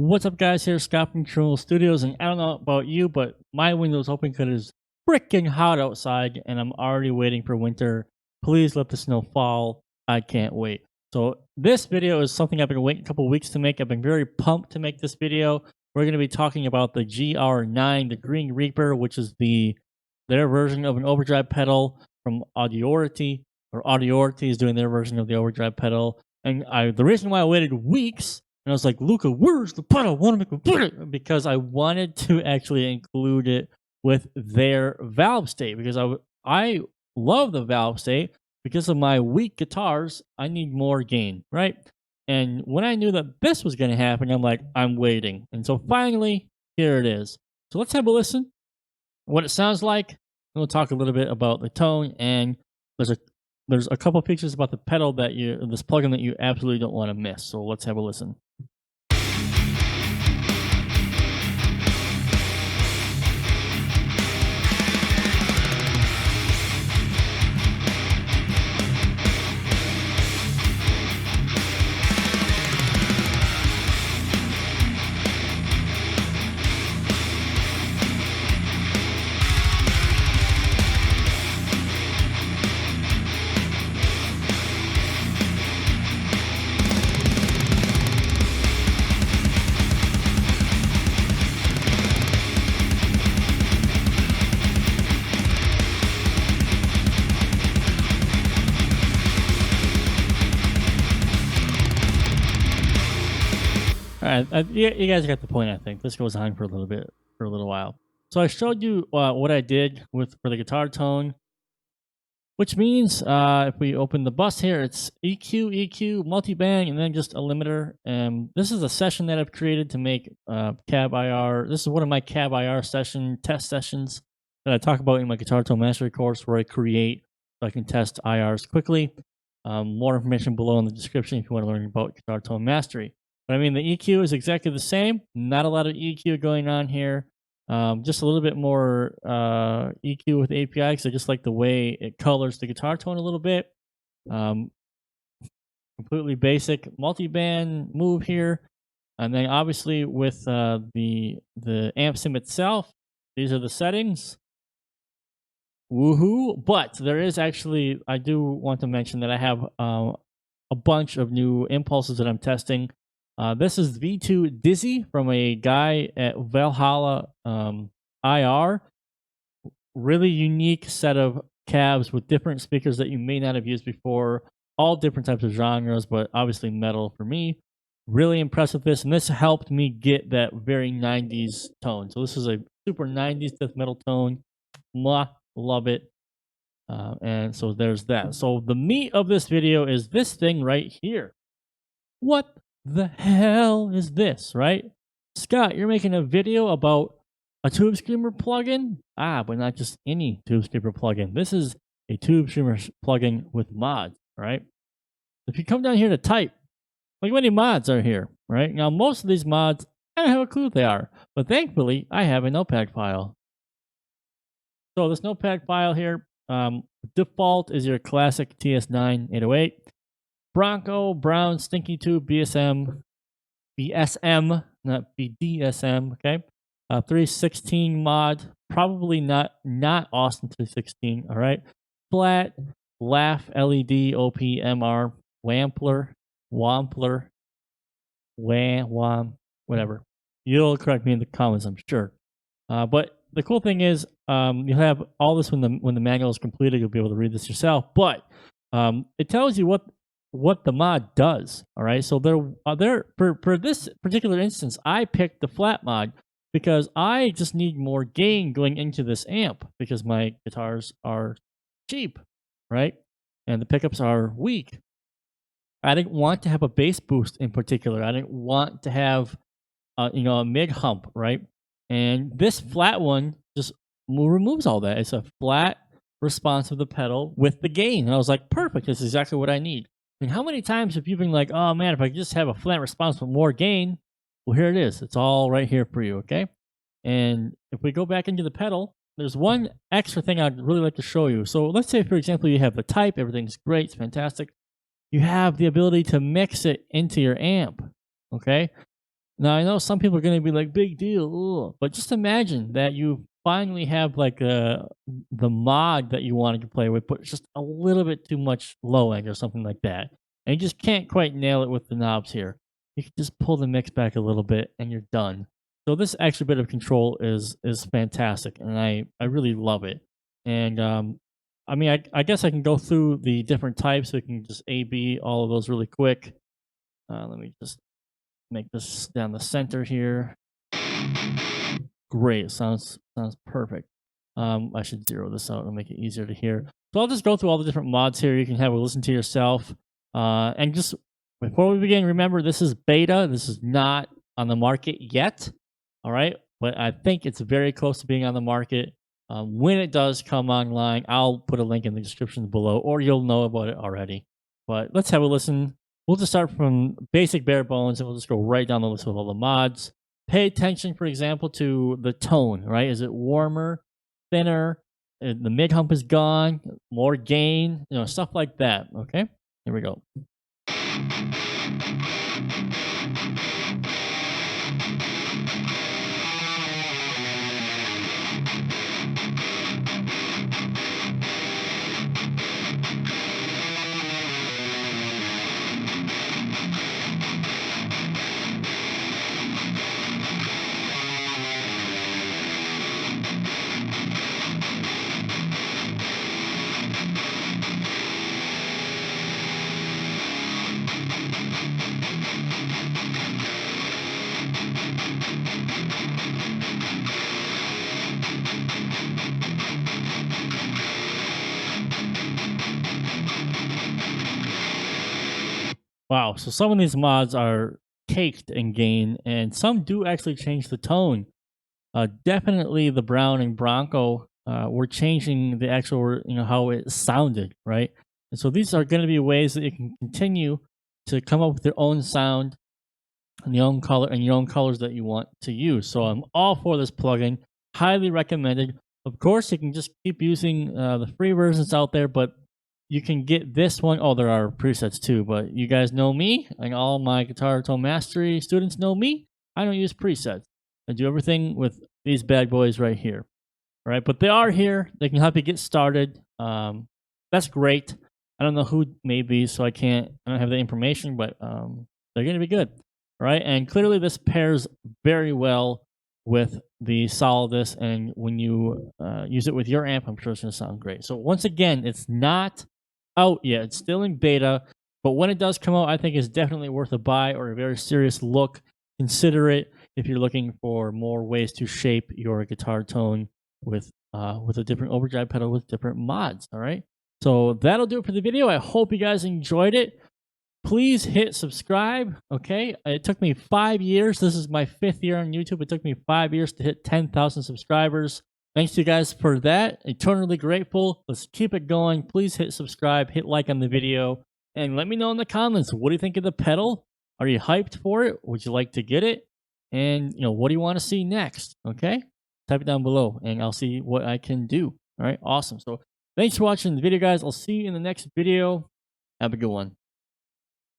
What's up, guys? Here's Scott from Chernobyl Studios, and I don't know about you, but my window's open because it's freaking hot outside, and I'm already waiting for winter. Please let the snow fall. I can't wait. So this video is something I've been waiting a couple weeks to make. I've been very pumped to make this video. We're going to be talking about the GR9, the Green Reaper, which is their version of an overdrive pedal from Audiority, or Audiority is doing their version of the overdrive pedal. And the reason why I waited weeks, and I was like, Luca, where's the pedal? I want to make a pedal, because I wanted to actually include it with their valve state, because I love the valve state. Because of my weak guitars, I need more gain, right? And when I knew that this was going to happen, I'm like, I'm waiting. And so finally, here it is. So let's have a listen. What it sounds like. We'll talk a little bit about the tone, and there's a couple features about the pedal that this plugin that you absolutely don't want to miss. So let's have a listen. All right, you guys got the point. I think this goes on for a little while. So I showed you what I did for the guitar tone, which means if we open the bus here, it's EQ, multi-band, and then just a limiter. And this is a session that I've created to make cab IR. This is one of my cab IR test sessions that I talk about in my guitar tone mastery course, where I create so I can test IRs quickly. More information below in the description if you want to learn about guitar tone mastery. But I mean, the EQ is exactly the same. Not a lot of EQ going on here. Just a little bit more EQ with API, because I just like the way it colors the guitar tone a little bit. Completely basic multi-band move here. And then obviously with the amp sim itself, these are the settings. Woohoo! But there is actually, I do want to mention that I have a bunch of new impulses that I'm testing. This is V2 Dizzy from a guy at Valhallir IR. Really unique set of cabs with different speakers that you may not have used before. All different types of genres, but obviously metal for me. Really impressed with this, and this helped me get that very 90s tone. So this is a super 90s death metal tone. Mwah, love it. And so there's that. So the meat of this video is this thing right here. What the hell is this, right? Scott, you're making a video about a Tubescreamer plugin? But not just any Tubescreamer plugin. This is a Tubescreamer plugin with mods, right? If you come down here to type, like, how many mods are here, right? Now, most of these mods, I don't have a clue what they are, but thankfully, I have a notepad file. So this notepad file here, default is your classic TS9 808. Bronco, Brown, Stinky Tube, BSM, not BDSM, okay? 316 mod, probably not Austin 316, all right? Flat, Laugh, LED, OP, MR, Wampler, whatever. You'll correct me in the comments, I'm sure. But the cool thing is, you'll have all this when the manual is completed. You'll be able to read this yourself. But it tells you what the mod does. All right, so for this particular instance, I picked the flat mod because I just need more gain going into this amp, because my guitars are cheap, right? And the pickups are weak. I didn't want to have a bass boost in particular. I didn't want to have a mid hump, right? And this flat one just removes all that. It's a flat response of the pedal with the gain. And I was like, perfect, this is exactly what I need. And how many times have you been like, oh man, if I just have a flat response with more gain? Well, here it is. It's all right here for you, okay? And if we go back into the pedal, there's one extra thing I'd really like to show you. So let's say, for example, you have the type, everything's great, it's fantastic. You have the ability to mix it into your amp, okay? Now I know some people are gonna be like, "Big deal," ugh," but just imagine that you finally have like the mod that you wanted to play with, but it's just a little bit too much low end or something like that, and you just can't quite nail it with the knobs here. You can just pull the mix back a little bit, and you're done. So this extra bit of control is fantastic, and I really love it. And I mean, I guess I can go through the different types. So we can just A B all of those really quick. Let me just make this down the center here. Great. Sounds perfect. I should zero this out and make it easier to hear. So I'll just go through all the different mods here. You can have a listen to yourself. And just before we begin, remember this is beta. This is not on the market yet. All right. But I think it's very close to being on the market. When it does come online, I'll put a link in the description below, or you'll know about it already. But let's have a listen. We'll just start from basic bare bones and we'll just go right down the list with all the mods. Pay attention, for example, to the tone, right? Is it warmer, thinner? The mid hump is gone, more gain, stuff like that. Okay, here we go. Wow, so some of these mods are caked in gain, and some do actually change the tone. Definitely the Brown and Bronco were changing the actual, how it sounded, right? And so these are going to be ways that you can continue to come up with your own sound and your own color and your own colors that you want to use. So I'm all for this plugin, highly recommended. Of course, you can just keep using the free versions out there, but you can get this one. Oh, there are presets too, but you guys know me, and all my Guitar Tone Mastery students know me. I don't use presets. I do everything with these bad boys right here. All right, but they are here. They can help you get started. That's great. I don't know who made these, so I don't have the information, but they're going to be good. All right, and clearly this pairs very well with the Solidus, and when you use it with your amp, I'm sure it's going to sound great. So once again, it's not out yet. It's still in beta, but when it does come out, I think it's definitely worth a buy or a very serious look. Consider it if you're looking for more ways to shape your guitar tone with a different overdrive pedal with different mods. All right, so that'll do it for the video. I hope you guys enjoyed it. Please hit subscribe. Okay, it took me 5 years. This is my 5th year on YouTube. It took me 5 years to hit 10,000 subscribers. Thanks to you guys for that. Eternally grateful. Let's keep it going. Please hit subscribe, hit like on the video, and let me know in the comments, what do you think of the pedal? Are you hyped for it? Would you like to get it? And what do you want to see next? Okay, type it down below and I'll see what I can do. All right, awesome. So thanks for watching the video, guys. I'll see you in the next video. Have a good one.